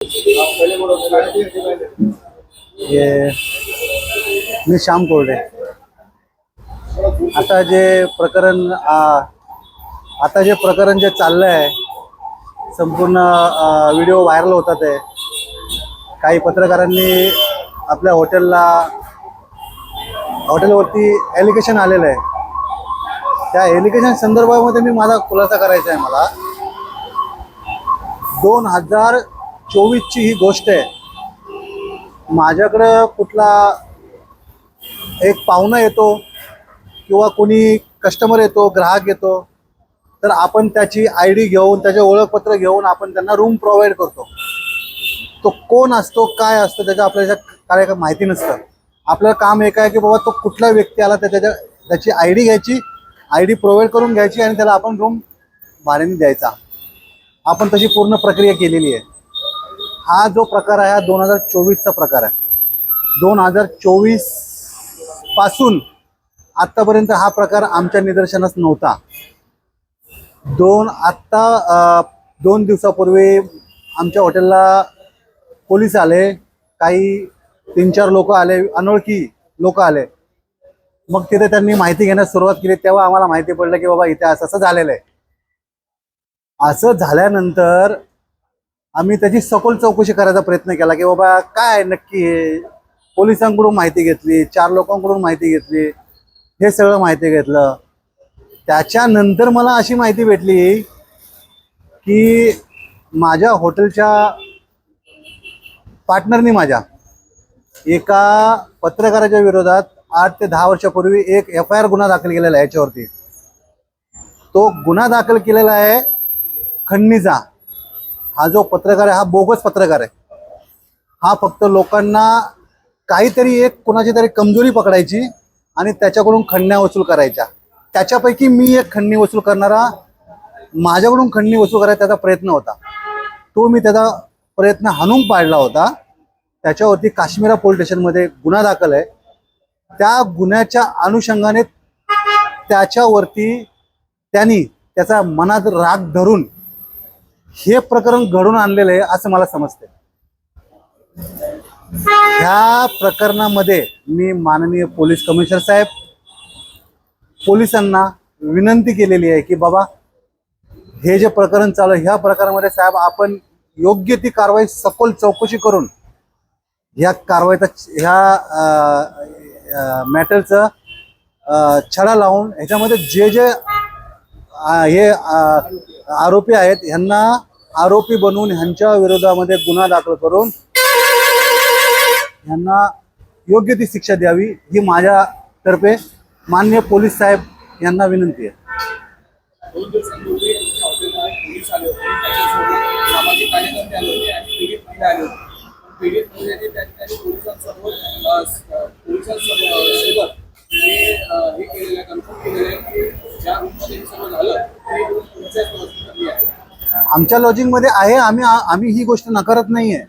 ये मी श्याम कोरडे. आता जे प्रकरण जे चाललंय, संपूर्ण व्हिडिओ व्हायरल होतात आहे. काही पत्रकारांनी आपल्या हॉटेलवरती एलिगेशन आलेलं आहे. त्या एलिगेशन संदर्भामध्ये मी माझा खुलासा करायचा आहे. मला 2024ची ही गोष्ट आहे. माझ्याकडं कुठला एक पाहुणा येतो किंवा कोणी कस्टमर येतो, ग्राहक येतो, तर आपण त्याची ID घेऊन, त्याचे ओळखपत्र घेऊन आपण त्यांना रूम प्रोव्हाइड करतो. तो कोण असतो, काय असतो, त्याचं आपल्याला काय माहिती नसतं. आपलं काम एक आहे की बाबा तो कुठला व्यक्ती आला तर त्याची ID घ्यायची, ID प्रोव्हाइड करून घ्यायची आणि त्याला आपण रूम भाड्याने द्यायचा. आपण तशी पूर्ण प्रक्रिया केलेली आहे. हा जो प्रकार आहे हा 2024चा प्रकार आहे. 2024 पासून आत्तापर्यंत हा प्रकार आमच्या निदर्शनास नव्हता. दोन दिवसापूर्वी आमच्या हॉटेलला पोलीस आले. काही 3-4 लोक आले, अनोळखी लोक आले. मग तिथे त्यांनी माहिती घेण्यास सुरुवात केली. तेव्हा आम्हाला माहिती पडलं की बाबा इथे असं झालेलं आहे. असं झाल्यानंतर आम्ही त्याची सखोल चौकशी करायचा प्रयत्न केला की बाबा काय नक्की आहे. पोलिसांकडून माहिती घेतली, 4 लोकांकडून माहिती घेतली, हे सगळं माहिती घेतलं. त्याच्यानंतर मला अशी माहिती भेटली की माझ्या हॉटेलच्या पार्टनरनी माझ्या एका पत्रकाराच्या विरोधात 8 ते 10 वर्षापूर्वी एक FIR गुन्हा दाखल केलेला आहे. याच्यावरती तो गुन्हा दाखल केलेला आहे खंडणीचा. हा जो पत्रकार आहे हा बोगस पत्रकार आहे. हा फक्त लोकांना काहीतरी एक कोणाची तरी कमजोरी पकडायची आणि त्याच्याकडून खंडण्या वसूल करायच्या. त्याच्यापैकी मी एक खंडणी वसूल करणारा, माझ्याकडून खंडणी वसूल करायचा त्याचा प्रयत्न होता. तो मी त्याचा प्रयत्न हाणून पाडला होता. त्याच्यावरती काश्मीरा पोलीस स्टेशनमध्ये गुन्हा दाखल आहे. त्या गुन्ह्याच्या अनुषंगाने त्याच्यावरती त्यांनी त्याचा मनात राग धरून हे प्रकरण घडून आणलेलं आहे असं मला समजते. ह्या प्रकरणामध्ये मी माननीय पोलीस कमिशनर साहेब, पोलिसांना विनंती केलेली आहे की बाबा हे जे प्रकरण चालू आहे ह्या प्रकारामध्ये साहेब आपण योग्य ती कारवाई, सखोल चौकशी करून ह्या कारवाईचा, ह्या मॅटरचं छडा लावून ह्याच्यामध्ये जे हे आरोपी आहेत ह्यांना आरोपी बनवून ह्यांच्या विरोधामध्ये गुन्हा दाखल करून ह्यांना योग्य ती शिक्षा द्यावी ही माझ्यातर्फे माननीय पोलीस साहेब यांना विनंती आहे. 2 दिवसांपूर्वी हॉटेलमध्ये पोलीस आले होते, त्याच्यासोबत सामाजिक कार्यकर्ते आले होते आणि पीडित महिला आले होते. पीडित महिलेने त्या ठिकाणी पोलिसांसोबत हे केलेलं आहे, कन्फर्म केलेलं आहे की ज्या रूममध्ये हे सगळं झालं ते रूम तुमच्याच लॉजिंगमध्ये आहे. आमच्या लॉजिंगमध्ये आहे. आम्ही ही गोष्ट नकारत नाही आहे.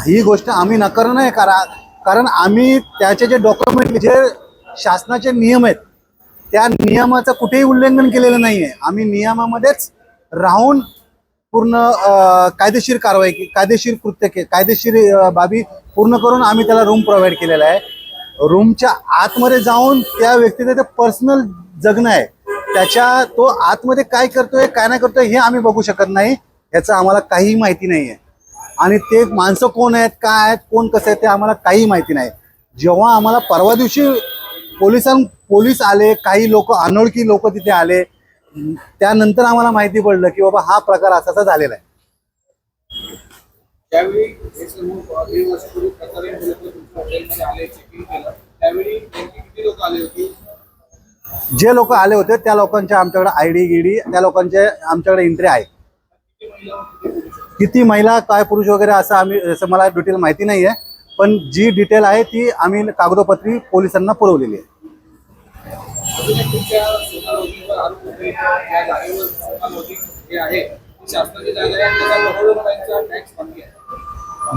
ही गोष्ट आम्ही नकार नाही कारण आम्ही त्याचे जे डॉक्युमेंट, जे शासनाचे नियम आहेत त्या नियमाचं कुठेही उल्लंघन केलेलं नाही आहे. आम्ही नियमामध्येच राहून पूर्ण कायदेशीर कारवाई, कायदेशीर कृत्य, कायदेशीर बाबी पूर्ण करून आम्ही त्याला रूम प्रोव्हाइड केलेला आहे. रूमच्या आतमध्ये जाऊन त्या व्यक्तीचं ते पर्सनल जगणं आहे. तो आतमध्ये काय करतोय काय नाही करतोय हे आम्ही बघू शकत नाही. याचं आम्हाला काही माहिती नाही आहे. आणि ते माणसं कोण आहेत, काय आहेत, कोण कसं आहे ते आम्हाला काही माहिती नाही. जेव्हा आम्हाला परवा दिवशी पोलीस आले, काही लोक, अनोळखी लोक तिथे आले, त्यानंतर आम्हाला माहिती पडलं की बाबा हा प्रकार असा झालेला आहे. त्यावेळी हे सर्व 1 वर्षापूर्वी प्रकरण झालं तर तुमच्या हॉटेलमध्ये आले, चेकिंग केलं, त्यावेळी किती लोक आले होते? जे लोक आले होते त्या लोकांच्या आमच्याकडे ID गिडी, त्या लोकांचे आमच्याकडे एंट्री आहे. किती महिला, काय पुरुष वगैरे असं मला डिटेल माहिती नाही आहे. पण जी डिटेल आहे ती आम्ही कागदोपत्री पोलिसांना पुरवलेली आहे.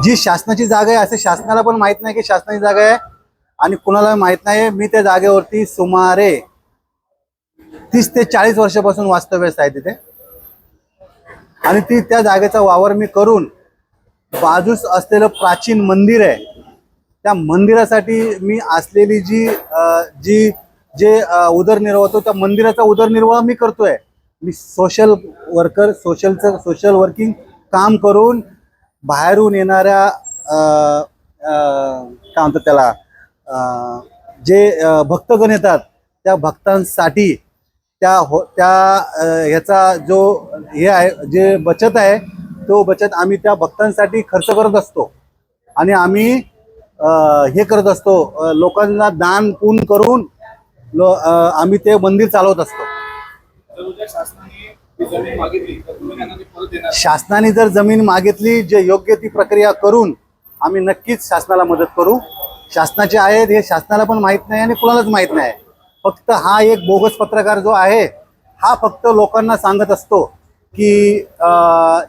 जी शासनाची जागा आहे असं शासनाला पण माहित नाही की शासनाची जागा आहे आणि कुणाला माहित नाही. मी त्या जागेवरती सुमारे 30 ते 40 वर्षापासून वास्तव्यास आहे तिथे. आणि त्या जागेचा वावर मी करून बाजूस असलेलं प्राचीन मंदिर आहे, त्या मंदिरासाठी मी असलेली जे उदरनिर्वाह होतो त्या मंदिराचा उदरनिर्वाह मी करतोय. मी सोशल वर्किंग काम करून बाहेरून येणाऱ्या काय म्हणतात त्याला, जे भक्तगण येतात त्या भक्तांसाठी ह्याचा जो हे आहे, जे बचत आहे, तो बचत आम्ही त्या भक्तांसाठी खर्च करत असतो. आणि आम्ही हे करत असतो, लोकांना दान पुण्य करून आम्ही ते मंदिर चालवत असतो. जर उद्या शासनाने ही जमीन मागितली तर तुम्ही त्यांना ती परत देणार? शासनाने जर जमीन मागितली, जे योग्य ती प्रक्रिया करून आम्ही नक्कीच शासनाला मदत करू. शासनाचे आहेत हे शासनाला पण माहीत नाही आणि कुणालाच माहीत नाही. फक्त हा एक बोगस पत्रकार जो आहे हा फक्त लोकांना सांगत असतो की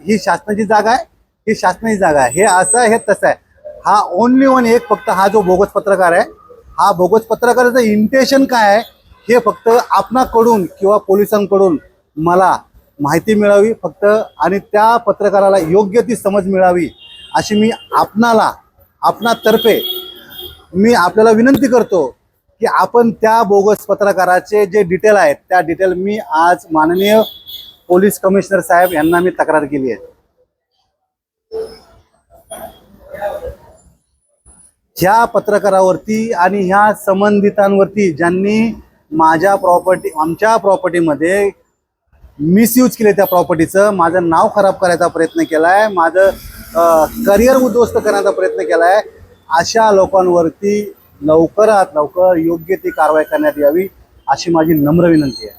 ही शासनाची जागा आहे, ही शासनाची जागा आहे, हे असं आहे, हे तसं आहे. हा ओनली वन एक फक्त हा जो बोगस पत्रकार आहे, हा बोगस पत्रकाराचं इंटेन्शन काय आहे हे फक्त आपणाकडून किंवा पोलिसांकडून मला माहिती मिळावी फक्त, आणि त्या पत्रकाराला योग्य ती समज मिळावी अशी मी आपणातर्फे मी आपल्याला विनंती करतो की आपण त्या बोगस पत्रकाराचे जे डिटेल आहेत त्या डिटेल मी आज माननीय पोलीस कमिशनर साहेब यांना मी तक्रार केली आहे. ह्या पत्रकारावरती आणि ह्या संबंधितांवरती ज्यांनी आमच्या प्रॉपर्टीमध्ये मिसयूज केले, त्या प्रॉपर्टीचं माझं नाव खराब करायचा प्रयत्न केलाय, माझं करिअर उद्ध्वस्त करण्याचा प्रयत्न केलाय, अशा लोकांवरती लवकरात लवकर योग्य ती कारवाई करण्यात यावी अशी माझी नम्र विनंती आहे.